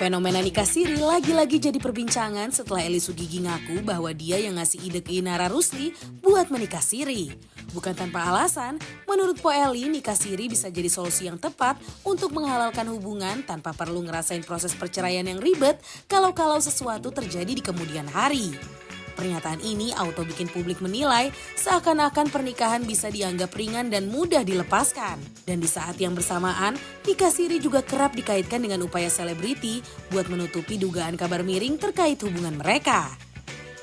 Fenomena nikah siri lagi-lagi jadi perbincangan setelah Eli Sugigi ngaku bahwa dia yang ngasih ide ke Inara Rusli buat menikah siri. Bukan tanpa alasan, menurut Po Eli nikah siri bisa jadi solusi yang tepat untuk menghalalkan hubungan tanpa perlu ngerasain proses perceraian yang ribet kalau sesuatu terjadi di kemudian hari. Pernyataan ini auto bikin publik menilai seakan-akan pernikahan bisa dianggap ringan dan mudah dilepaskan. Dan di saat yang bersamaan, nikah siri juga kerap dikaitkan dengan upaya selebriti buat menutupi dugaan kabar miring terkait hubungan mereka.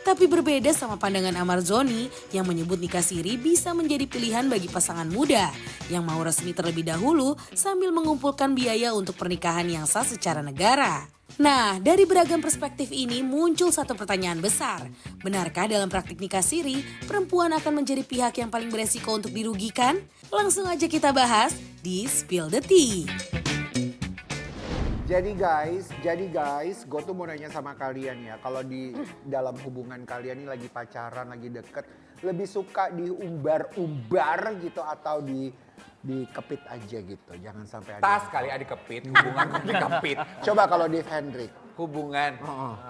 Tapi berbeda sama pandangan Amar Zoni yang menyebut nikah siri bisa menjadi pilihan bagi pasangan muda yang mau resmi terlebih dahulu sambil mengumpulkan biaya untuk pernikahan yang sah secara negara. Nah, dari beragam perspektif ini muncul satu pertanyaan besar. Benarkah dalam praktik nikah siri, perempuan akan menjadi pihak yang paling beresiko untuk dirugikan? Langsung aja kita bahas di Spill the Tea. Jadi guys, gue tuh mau nanya sama kalian ya. Kalau di dalam hubungan kalian ini lagi pacaran, lagi deket, lebih suka diumbar-umbar gitu atau dikepit aja gitu, jangan sampai ada. Tas kali ada dikepit, hubungan kok dikepit. Coba kalau Dave Hendrik. Hubungan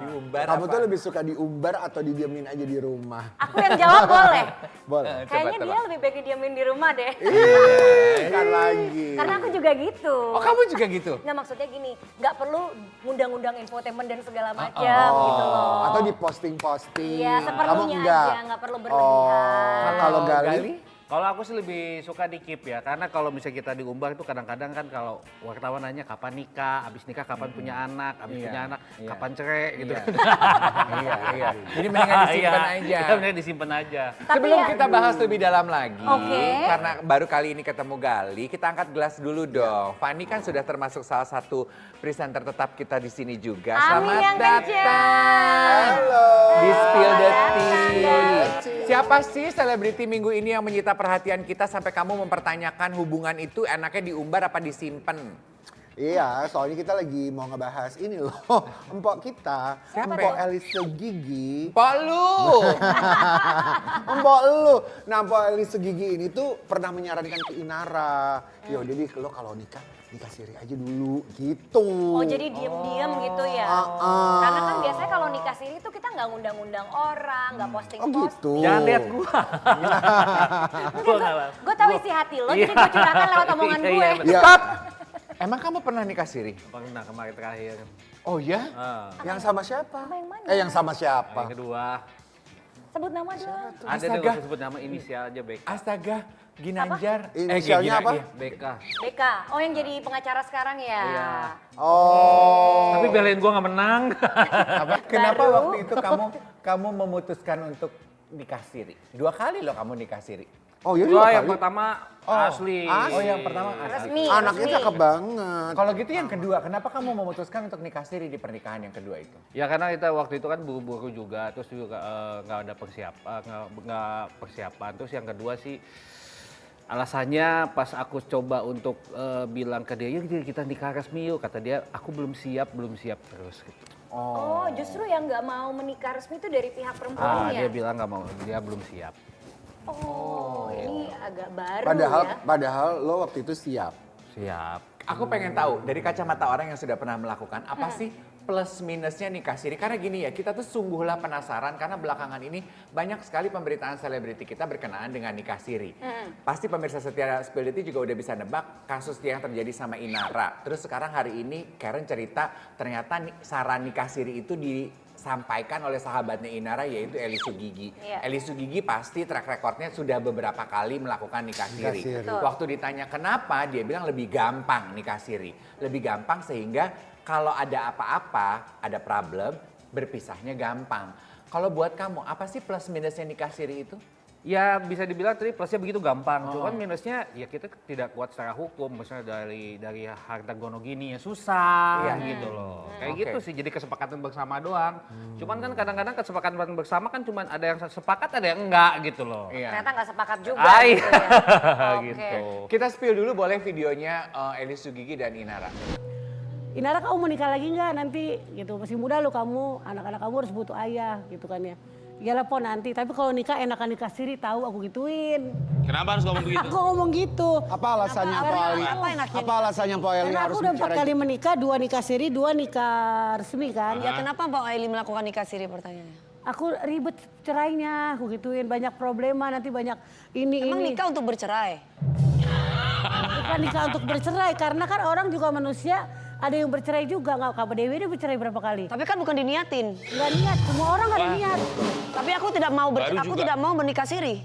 diumbar Kamu apa? tuh lebih suka diumbar atau didiamin aja di rumah? Aku yang jawab boleh. Boleh. Kayaknya dia lebih baik diamin di rumah deh. Kan lagi. Karena aku juga gitu. Oh kamu juga gitu? Nggak, maksudnya gini, nggak perlu ngundang-undang infotainment dan segala macam gitu loh. Atau di posting-posting. Iya, Kamu seperlunya enggak. aja, nggak perlu berlebihan. Kalau Gali? Kalau aku sih lebih suka di keep ya, karena kalau misalnya kita diumbar itu kadang-kadang kan kalau wartawan nanya kapan nikah, abis nikah kapan punya anak, abis punya anak kapan cerai gitu. Iya. Jadi mendingan disimpan aja. Kita mendingan disimpan aja. Tapi Sebelum ya- kita bahas lebih dalam lagi, Oke. karena baru kali ini ketemu Gali, kita angkat gelas dulu dong. Fanny kan sudah termasuk salah satu presenter tetap kita di sini juga. Amin Selamat yang datang Halo. di Spill the Selamat Tea. datang. Siapa sih selebriti minggu ini yang menyita perhatian kita sampai kamu mempertanyakan hubungan itu enaknya diumbar apa disimpan? Iya, soalnya kita lagi mau ngebahas ini loh. Empok kita, Siapa Empok ya? Elisa Gigi. Pok lu! Empok lu. Nah, Empok Elisa Gigi ini tuh pernah menyarankan ke Inara. Ya udah deh, lo kalau nikah siri aja dulu gitu. Oh, jadi diem-diem gitu ya? Karena kan biasanya kalau nikah siri tuh kita nggak ngundang-undang orang, nggak posting-posting. Oh gitu. Jangan lihat gua. Gue tahu isi hati lo, jadi gue curahkan lewat omongan gue. Iya, betul. Iya. Stop! Emang kamu pernah nikah siri? Pernah kemarin terakhir. Oh ya? Yang sama siapa? Sama yang mana? Yang sama siapa? Yang kedua, Sebut nama dong. ada Astaga. tuh gak usah sebut nama inisial aja BK. Astaga, Ginanjar. Inisialnya apa? Iya. BK. BK. Oh, yang jadi pengacara sekarang ya? Iya. Oh. Tapi belain gua gak menang. Kenapa Baru. waktu itu kamu memutuskan untuk nikah siri? 2 kali loh kamu nikah siri. Oh iya, Gua dua yang kali. pertama asli. Oh yang pertama Resmi. Anaknya resmi. cakep banget. Kalau gitu yang kedua, kenapa kamu memutuskan untuk nikah siri di pernikahan yang kedua itu? Ya karena kita waktu itu kan buru-buru juga, terus juga nggak ada persiapan, nggak persiapan. Terus yang kedua sih alasannya pas aku coba untuk bilang ke dia, yuk kita nikah resmi yuk. Kata dia, aku belum siap terus gitu. Oh, justru yang nggak mau menikah resmi itu dari pihak perempuan ya? Dia bilang nggak mau, dia belum siap. Oh, ini agak baru ya. Padahal lo waktu itu siap. Siap. Aku pengen tahu dari kacamata orang yang sudah pernah melakukan, apa sih plus minusnya nikah siri? Karena gini ya, kita tuh sungguhlah penasaran karena belakangan ini banyak sekali pemberitaan selebriti kita berkenaan dengan nikah siri. Pasti pemirsa setia Spill the Tea juga udah bisa nebak kasus yang terjadi sama Inara. Terus sekarang hari ini Karen cerita ternyata saran nikah siri itu disampaikan oleh sahabatnya Inara yaitu Eli Sugigi. Iya. Eli Sugigi pasti track recordnya sudah beberapa kali melakukan nikah siri. siri. Betul. Waktu ditanya kenapa, dia bilang lebih gampang nikah siri. Lebih gampang sehingga kalau ada apa-apa, ada problem, berpisahnya gampang. Kalau buat kamu, apa sih plus minusnya nikah siri itu? Ya bisa dibilang tadi plusnya begitu gampang, cuman minusnya ya kita tidak kuat secara hukum, misalnya dari harta gono gini ya susah gitu loh. Kayak Oke. gitu sih, jadi kesepakatan bersama doang. Cuman kan kadang-kadang kesepakatan bersama kan cuman ada yang sepakat ada yang enggak gitu loh. Iya. Ternyata nggak sepakat juga Ah, gitu iya. ya. Oke. Gitu. Kita spill dulu boleh videonya Eli Sugigi dan Inara. Inara kamu mau nikah lagi nggak nanti gitu, masih muda lo kamu, anak-anak kamu harus butuh ayah gitu kan ya. Iyalah po nanti, tapi kalau nikah enakan nikah siri tahu aku gituin. Kenapa harus ngomong begitu? Aku ngomong gitu. Apa alasannya Po Eli? Apa alasannya Po Eli Karena harus aku udah 4 bicara kali gitu? menikah, 2 nikah siri, 2 nikah resmi kan. Ya kenapa Mbak Aili melakukan nikah siri pertanyaannya? Aku ribet cerainya, aku gituin banyak problema nanti banyak Emang ini. nikah untuk bercerai? Bukan nikah untuk bercerai karena kan orang juga manusia ada yang bercerai juga nggak Kak Dewi dia bercerai berapa kali? Tapi kan bukan diniatin. Nggak niat, semua orang ada niat. Tapi aku tidak mau Baru aku juga. tidak mau menikah siri.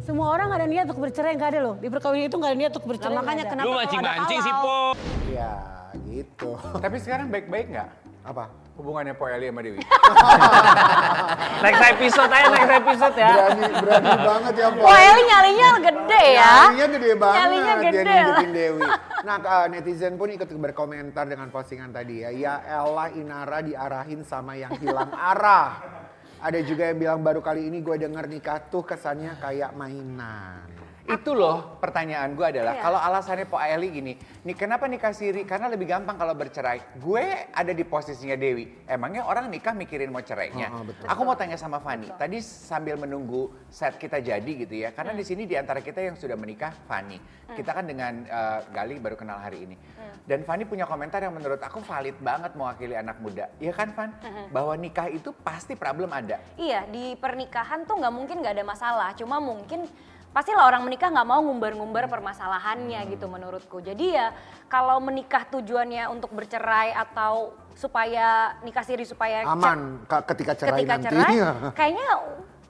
Semua orang ada niat untuk bercerai nggak ada loh di perkawinan itu nggak ada niat untuk Nah, bercerai. makanya nggak ada. kenapa Lu kalau ada mancing-mancing sih, halal? Po. Ya gitu. Tapi sekarang baik-baik nggak Apa? hubungannya Po Eli sama Dewi? Next episode aja, next episode ya. Berani banget ya Po. Wah Eli nyalinya gede ya. Nyalinya gede banget Nyalinya dia gede. nunjukin Dewi. Nah netizen pun ikut berkomentar dengan postingan tadi ya. Ya elah Inara diarahin sama yang hilang arah. Ada juga yang bilang baru kali ini gue denger nikah tuh kesannya kayak mainan. Itu loh pertanyaan gue adalah kalau alasannya Po Eli gini, nih kenapa nikah siri? Karena lebih gampang kalau bercerai. Gue ada di posisinya Dewi. Emangnya orang nikah mikirin mau cerainya? betul. Aku mau tanya sama Fani. Tadi sambil menunggu set kita jadi gitu ya. Karena di sini di antara kita yang sudah menikah Fani. Kita kan dengan Gali baru kenal hari ini. Dan Fani punya komentar yang menurut aku valid banget mewakili anak muda. Iya kan Fan? Bahwa nikah itu pasti problem ada. Iya, di pernikahan tuh nggak mungkin nggak ada masalah. Cuma mungkin pastilah orang menikah nggak mau ngumbar-ngumbar permasalahannya gitu menurutku. Jadi ya kalau menikah tujuannya untuk bercerai atau supaya nikah siri supaya Aman ketika cerai ketika nanti. cerai, kayaknya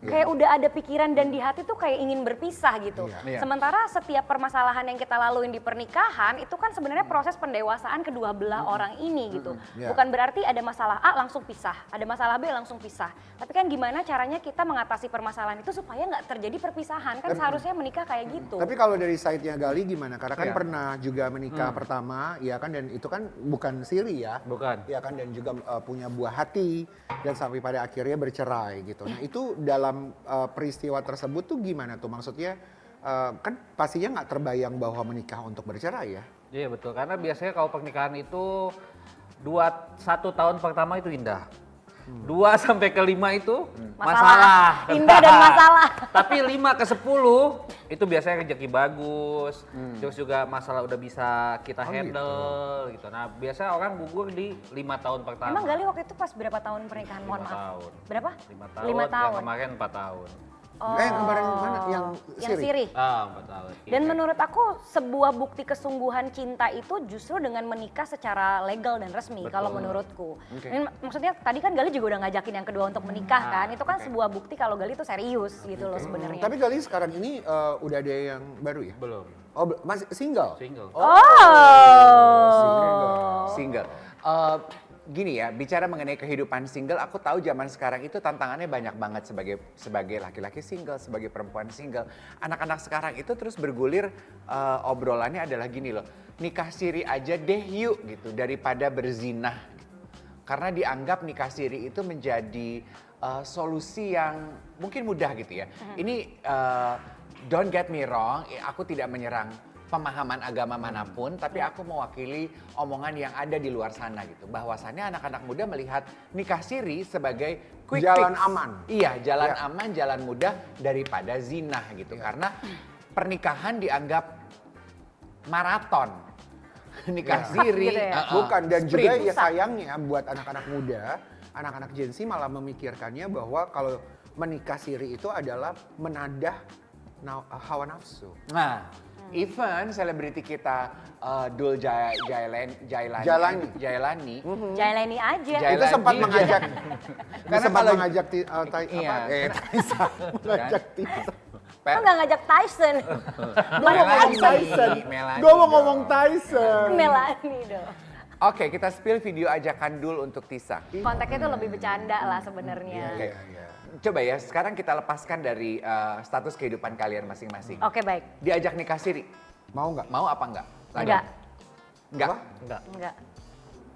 kayak udah ada pikiran dan di hati tuh kayak ingin berpisah gitu. Iya. Sementara setiap permasalahan yang kita laluin di pernikahan itu kan sebenarnya proses pendewasaan kedua belah orang ini gitu. Iya. Bukan berarti ada masalah A langsung pisah, ada masalah B langsung pisah. Tapi kan gimana caranya kita mengatasi permasalahan itu supaya nggak terjadi perpisahan. Kan seharusnya menikah kayak gitu. Tapi kalau dari side-nya Gali gimana? Karena kan Iya. pernah juga menikah pertama, ya kan, dan itu kan bukan siri ya. Bukan. Ya kan, dan juga punya buah hati dan sampai pada akhirnya bercerai gitu. Nah itu dalam peristiwa tersebut tuh gimana tuh? Maksudnya kan pastinya nggak terbayang bahwa menikah untuk bercerai ya? Iya betul, karena biasanya kalau pernikahan itu 1 tahun pertama itu indah. 2 sampai ke 5 itu masalah. Indah dan masalah. Tapi 5 ke 10 itu biasanya rezeki bagus. Terus juga masalah udah bisa kita handle gitu. Nah, biasanya orang gugur di 5 tahun pertama. Emang Gali waktu itu pas berapa tahun pernikahan? Mohon 5 maaf. tahun. Berapa? 5 tahun. 5 tahun. Yang kemarin 4 tahun. Kemarin mana? Yang Yang siri. 4 tahun. Dan menurut aku sebuah bukti kesungguhan cinta itu justru dengan menikah secara legal dan resmi kalau menurutku. Dan maksudnya tadi kan Gali juga udah ngajakin yang kedua untuk menikah kan. Itu kan sebuah bukti kalau Gali itu serius gitu loh sebenarnya. Tapi Gali sekarang ini udah ada yang baru ya? Belum. Oh masih single? Single. Single. Gini ya, bicara mengenai kehidupan single, aku tahu zaman sekarang itu tantangannya banyak banget sebagai laki-laki single, sebagai perempuan single. Anak-anak sekarang itu terus bergulir obrolannya adalah gini loh, nikah siri aja deh yuk gitu daripada berzinah. Karena dianggap nikah siri itu menjadi solusi yang mungkin mudah gitu ya. Ini don't get me wrong, aku tidak menyerang pemahaman agama manapun, tapi aku mewakili omongan yang ada di luar sana gitu. Bahwasannya anak-anak muda melihat nikah siri sebagai quick Jalan fix. aman. Iya, jalan Ya. aman, jalan mudah daripada zina gitu. Karena pernikahan dianggap maraton. Nikah siri, Gitu ya? Bukan, dan sprint. juga ya sayangnya buat anak-anak muda, anak-anak Gen Z malah memikirkannya bahwa kalau menikah siri itu adalah menadah hawa nafsu. Nah, even selebriti kita Dul Jailani. Jalani aja. Jailani. Itu sempat Jailani. mengajak, Karena sempat kalau- mengajak Iya. Taisa, mengajak Taisa. Kok nggak ngajak Tyson? Gue mau ngomong Tyson, Melanie gue mau dong. ngomong Tyson. Melani dong. Oke, kita spill video ajakan Dul untuk Tisa. Konteksnya tuh lebih bercanda lah sebenarnya. Oke. Coba ya, sekarang kita lepaskan dari status kehidupan kalian masing-masing. Oke baik. Diajak nikah siri, Mau nggak? mau apa enggak? Enggak. Enggak? Enggak. Enggak.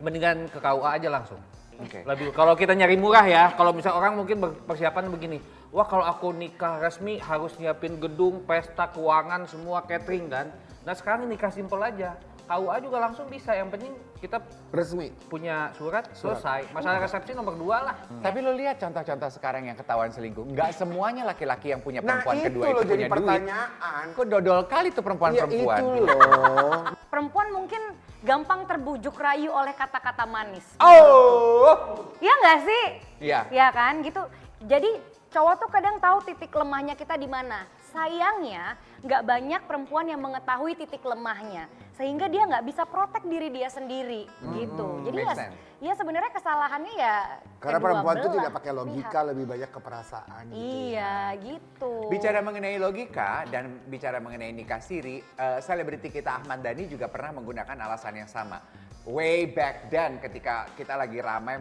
Mendingan ke KUA aja langsung. Oke. Lebih kalau kita nyari murah ya, kalau misal orang mungkin persiapan begini, wah kalau aku nikah resmi harus nyiapin gedung, pesta, keuangan, semua catering kan. Nah sekarang nikah simpel aja, KUA juga langsung bisa, yang penting kita Resmi. punya surat, selesai. Masalah resepsi nomor 2 lah. Tapi lo lihat contoh-contoh sekarang yang ketahuan selingkuh. Nggak semuanya laki-laki yang punya perempuan Nah, kedua itu itu loh jadi punya duit. pertanyaan. Kok dodol kali tuh Iya perempuan-perempuan. itu loh. Perempuan mungkin gampang terbujuk rayu oleh kata-kata manis. Oh. Iya nggak sih? Iya. Iya kan gitu. Jadi cowok tuh kadang tahu titik lemahnya kita di mana. Sayangnya nggak banyak perempuan yang mengetahui titik lemahnya. Sehingga dia nggak bisa protek diri dia sendiri gitu. Jadi make ya, sense. ya sebenarnya kesalahannya ya Karena kedua perempuan itu belah tidak pakai logika, lebih banyak ke perasaan gitu. Iya gitu. Bicara mengenai logika dan bicara mengenai nikah siri, selebriti kita Ahmad Dhani juga pernah menggunakan alasan yang sama. Way back then ketika kita lagi ramai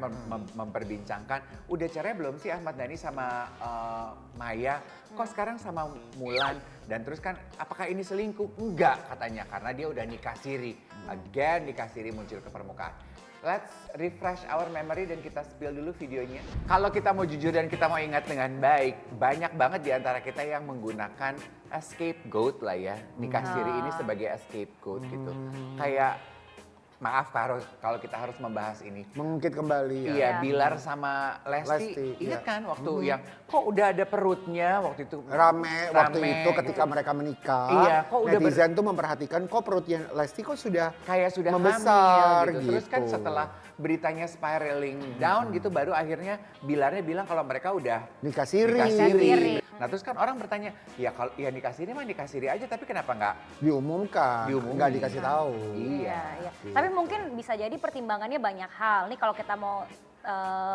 memperbincangkan, udah cerai belum sih Ahmad Dhani sama Maya? Kok sekarang sama Mulan? Dan terus kan apakah ini selingkuh? Enggak katanya karena dia udah nikah siri. Again nikah siri muncul ke permukaan. Let's refresh our memory dan kita spill dulu videonya. Kalau kita mau jujur dan kita mau ingat dengan baik, banyak banget di antara kita yang menggunakan scapegoat lah ya. Nikah siri ini sebagai scapegoat gitu. Kayak maaf kalau kita harus membahas ini. Mengungkit kembali ya. Iya, Bilar sama Lesti. Ingat iya. kan waktu yang kok udah ada perutnya waktu itu Rame waktu itu ketika gitu. mereka menikah. Iya, kok udah netizen tuh memperhatikan kok perutnya Lesti kok sudah kayak sudah membesar hamil gitu. Terus kan setelah beritanya spiraling down gitu baru akhirnya Bilarnya bilang kalau mereka udah nikah siri. nikah siri. siri. Nah terus kan orang bertanya, ya kalau ya nikah siri mah nikah siri aja tapi kenapa nggak? Diumumkan, Diumumin. nggak dikasih tahu. Iya, iya. Tapi mungkin bisa jadi pertimbangannya banyak hal. Nih kalau kita mau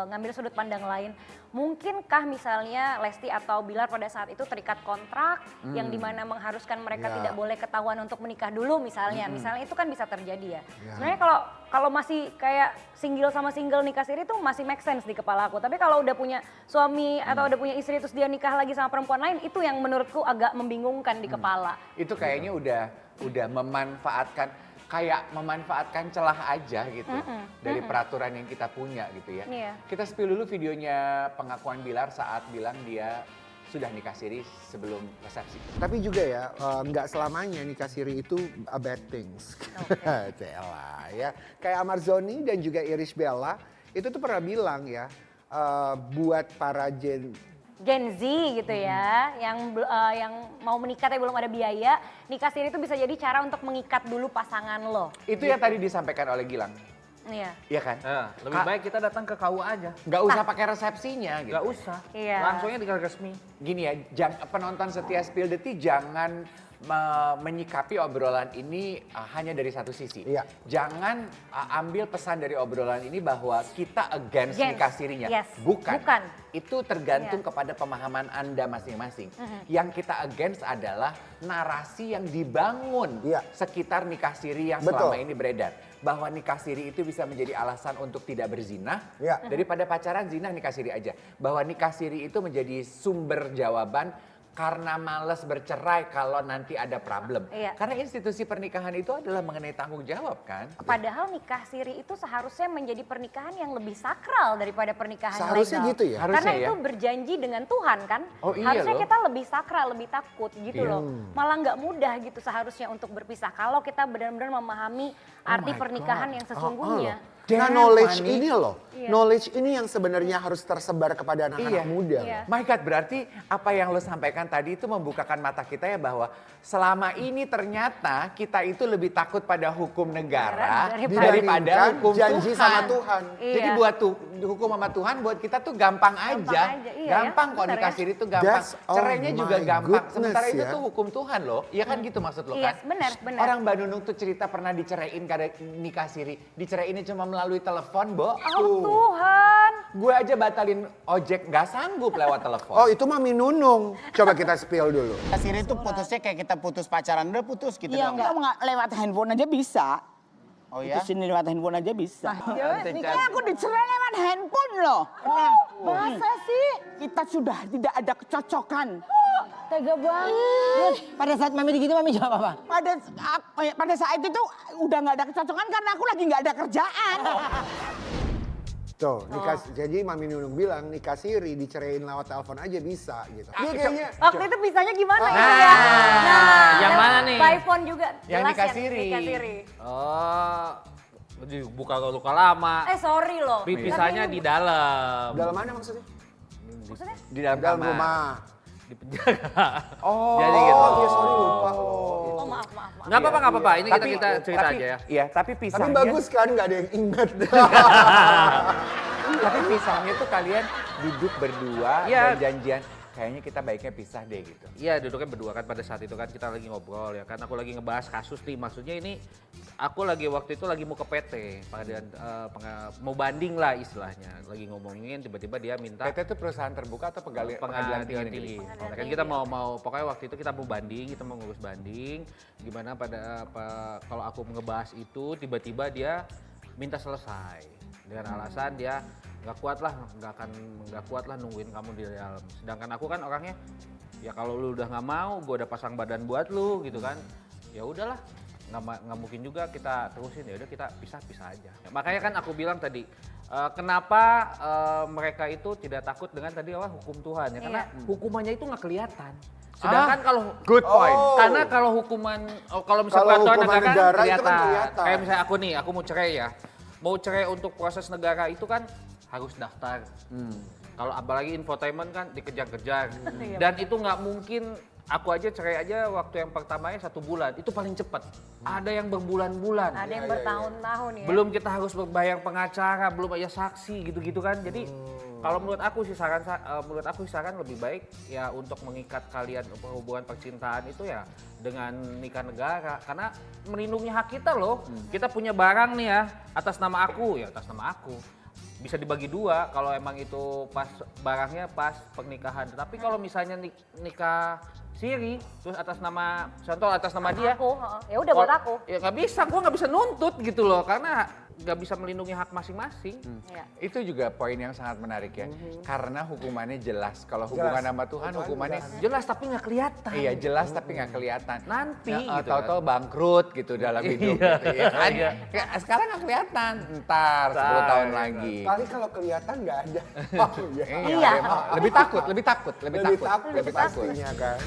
ngambil sudut pandang lain, mungkinkah misalnya Lesti atau Bilar pada saat itu terikat kontrak yang dimana mengharuskan mereka Ya. tidak boleh ketahuan untuk menikah dulu misalnya. Misalnya itu kan bisa terjadi ya. Ya. Sebenarnya kalau masih kayak single sama single nikah siri itu masih make sense di kepala aku. Tapi kalau udah punya suami atau udah punya istri terus dia nikah lagi sama perempuan lain, itu yang menurutku agak membingungkan di kepala. Itu kayaknya udah memanfaatkan celah aja gitu dari peraturan yang kita punya gitu ya. Iya. Kita spill dulu videonya pengakuan Bilar saat bilang dia sudah nikah siri sebelum resepsi. Tapi juga ya, nggak selamanya nikah siri itu a bad things. Celah ya. Kayak Amarzoni dan juga Irish Bella, itu tuh pernah bilang ya, buat para Gen Z gitu ya, yang mau menikah tapi belum ada biaya, nikah siri itu bisa jadi cara untuk mengikat dulu pasangan lo. Itu yang tadi disampaikan oleh Gilang. Iya. Iya kan? Nah, lebih baik kita datang ke KUA aja. Nggak usah pakai resepsinya gitu. Nggak usah. Iya. Langsungnya tinggal resmi. Gini ya, penonton setia Spill Detik jangan menyikapi obrolan ini hanya dari satu sisi. Iya. Jangan ambil pesan dari obrolan ini bahwa kita against nikah sirinya. Yes. Bukan. Bukan. Itu tergantung kepada pemahaman Anda masing-masing. Yang kita against adalah narasi yang dibangun Iya. sekitar nikah siri yang Betul. selama ini beredar. Bahwa nikah siri itu bisa menjadi alasan untuk tidak berzinah. Iya. Daripada pacaran zina nikah siri aja. Bahwa nikah siri itu menjadi sumber jawaban karena males bercerai kalau nanti ada problem. Iya. Karena institusi pernikahan itu adalah mengenai tanggung jawab kan. Padahal nikah siri itu seharusnya menjadi pernikahan yang lebih sakral daripada pernikahan Seharusnya legal. gitu ya? Harusnya Karena ya. itu berjanji dengan Tuhan kan. Oh iya Harusnya loh. kita lebih sakral, lebih takut gitu Iya. loh. Malah nggak mudah gitu seharusnya untuk berpisah. Kalau kita benar-benar memahami arti my pernikahan God. yang sesungguhnya. Nah, Damn, knowledge Fani. ini loh, Iya. knowledge ini yang sebenarnya harus tersebar kepada anak-anak Iya. muda. Iya. My God, berarti apa yang lo sampaikan tadi itu membukakan mata kita ya bahwa selama ini ternyata kita itu lebih takut pada hukum negara daripada Dibandingkan hukum janji Tuhan. sama Tuhan. Iya. Jadi buat hukum sama Tuhan buat kita tuh gampang aja. aja, iya Gampang ya, kok bener nikah ya. siri itu gampang. That's- oh Cerainya juga my gampang. goodness Sementara itu ya. tuh hukum Tuhan loh. Iya kan gitu maksud lo Yes, kan? benar, benar. Orang Mbak Nunung tuh cerita pernah diceraiin karena nikah siri. Diceraiinnya cuma melalui telepon, Bo. Oh Tuhan. Gue aja batalin ojek nggak sanggup lewat telepon. Oh itu Mami Nunung. Coba kita spill dulu. Siri itu putusnya kayak kita putus pacaran, udah putus gitu Iya dong. enggak lewat handphone aja bisa. Oh ya? Putusin lewat handphone aja bisa. Nikah aku dicerai lewat handphone loh. Masa sih? Kita sudah tidak ada kecocokan. Tega banget. Pada saat Mami gitu Mami jawab apa? Pada saat itu tuh udah nggak ada kecocokan karena aku lagi nggak ada kerjaan. Tuh, jadi Mami Nunung bilang nikah siri diceraiin lewat telepon aja bisa gitu. Dia kayaknya Waktu itu bisanya gimana Nah, itu ya? yang mana nih? By phone telepon juga. Yang Jelas nikah siri. Nikah siri. Oh, buka luka lama. Sorry loh. Pisahnya di dalam. Dalam mana maksudnya? Maksudnya? Di dalam Dalam kamar. rumah. Di penjara. Oh, Jadi gitu. iya sorry lupa. Oh maaf. Nggak apa-apa, nggak apa-apa. Ini Tapi- kita cerita tapi- aja ya. Iya, tapi Tapi pisahnya. bagus kan nggak ada yang ingat. Tapi pisahnya tuh kalian duduk berdua Iya. dan janjian. Kayaknya kita baiknya pisah deh gitu. Iya, duduknya berdua kan pada saat itu kan kita lagi ngobrol ya kan. Aku lagi ngebahas kasus nih, maksudnya ini aku lagi waktu itu lagi mau ke PT, pengadilan mau banding lah istilahnya. Lagi ngomongin tiba-tiba dia minta PT itu perusahaan terbuka atau pengadilan pengadilan tinggi tinggi. negeri? Nah, kan kita mau pokoknya waktu itu kita mau banding, kita mau ngurus banding. Gimana kalau aku ngebahas itu tiba-tiba dia minta selesai dengan alasan dia nggak kuat lah nungguin kamu di dalam. Sedangkan aku kan orangnya ya kalau lu udah nggak mau, gue udah pasang badan buat lu gitu kan. Ya udahlah, nggak mungkin juga kita terusin, ya udah kita pisah aja. Ya, makanya kan aku bilang tadi kenapa mereka itu tidak takut dengan tadi hukum Tuhan ya, karena hukumannya itu nggak kelihatan. Sedangkan kalau Good point. karena kalau hukuman kalau misalnya Kalau peraturan hukuman negara, negara itu kan kelihatan. kelihatan. Kayak misalnya aku nih, aku mau cerai ya. Mau cerai untuk proses negara itu kan harus daftar. Kalau apalagi infotainment kan dikejar-kejar. Dan itu nggak mungkin, aku aja cerai aja waktu yang pertamanya 1 bulan, itu paling cepat. Ada yang berbulan-bulan. Ada yang bertahun-tahun ya. Belum kita harus berbayar pengacara, belum aja saksi gitu-gitu kan. Jadi kalau menurut aku sih saran lebih baik ya untuk mengikat kalian hubungan percintaan itu ya dengan nikah negara, karena melindungi hak kita loh. Kita punya barang nih ya atas nama aku, ya atas nama aku. Bisa dibagi 2 kalau emang itu pas barangnya pas pernikahan. Tapi kalau misalnya nikah siri terus atas nama dia, Aku, ya udah buat aku. ya nggak bisa, gua nggak bisa nuntut gitu loh, karena nggak bisa melindungi hak masing-masing. Iya. Itu juga poin yang sangat menarik ya. Karena hukumannya jelas. Kalau hubungan sama Tuhan hukumannya Jelas tapi nggak kelihatan. iya jelas tapi nggak kelihatan. Nanti gitu tahu-tahu bangkrut gitu dalam hidup gitu ya kan. Iya. Ya, sekarang nggak kelihatan. Ntar 10 tahun lagi. Kali kalau kelihatan nggak ada. Oh, iya. Iya. Lebih takut. Lebih takut pastinya kan.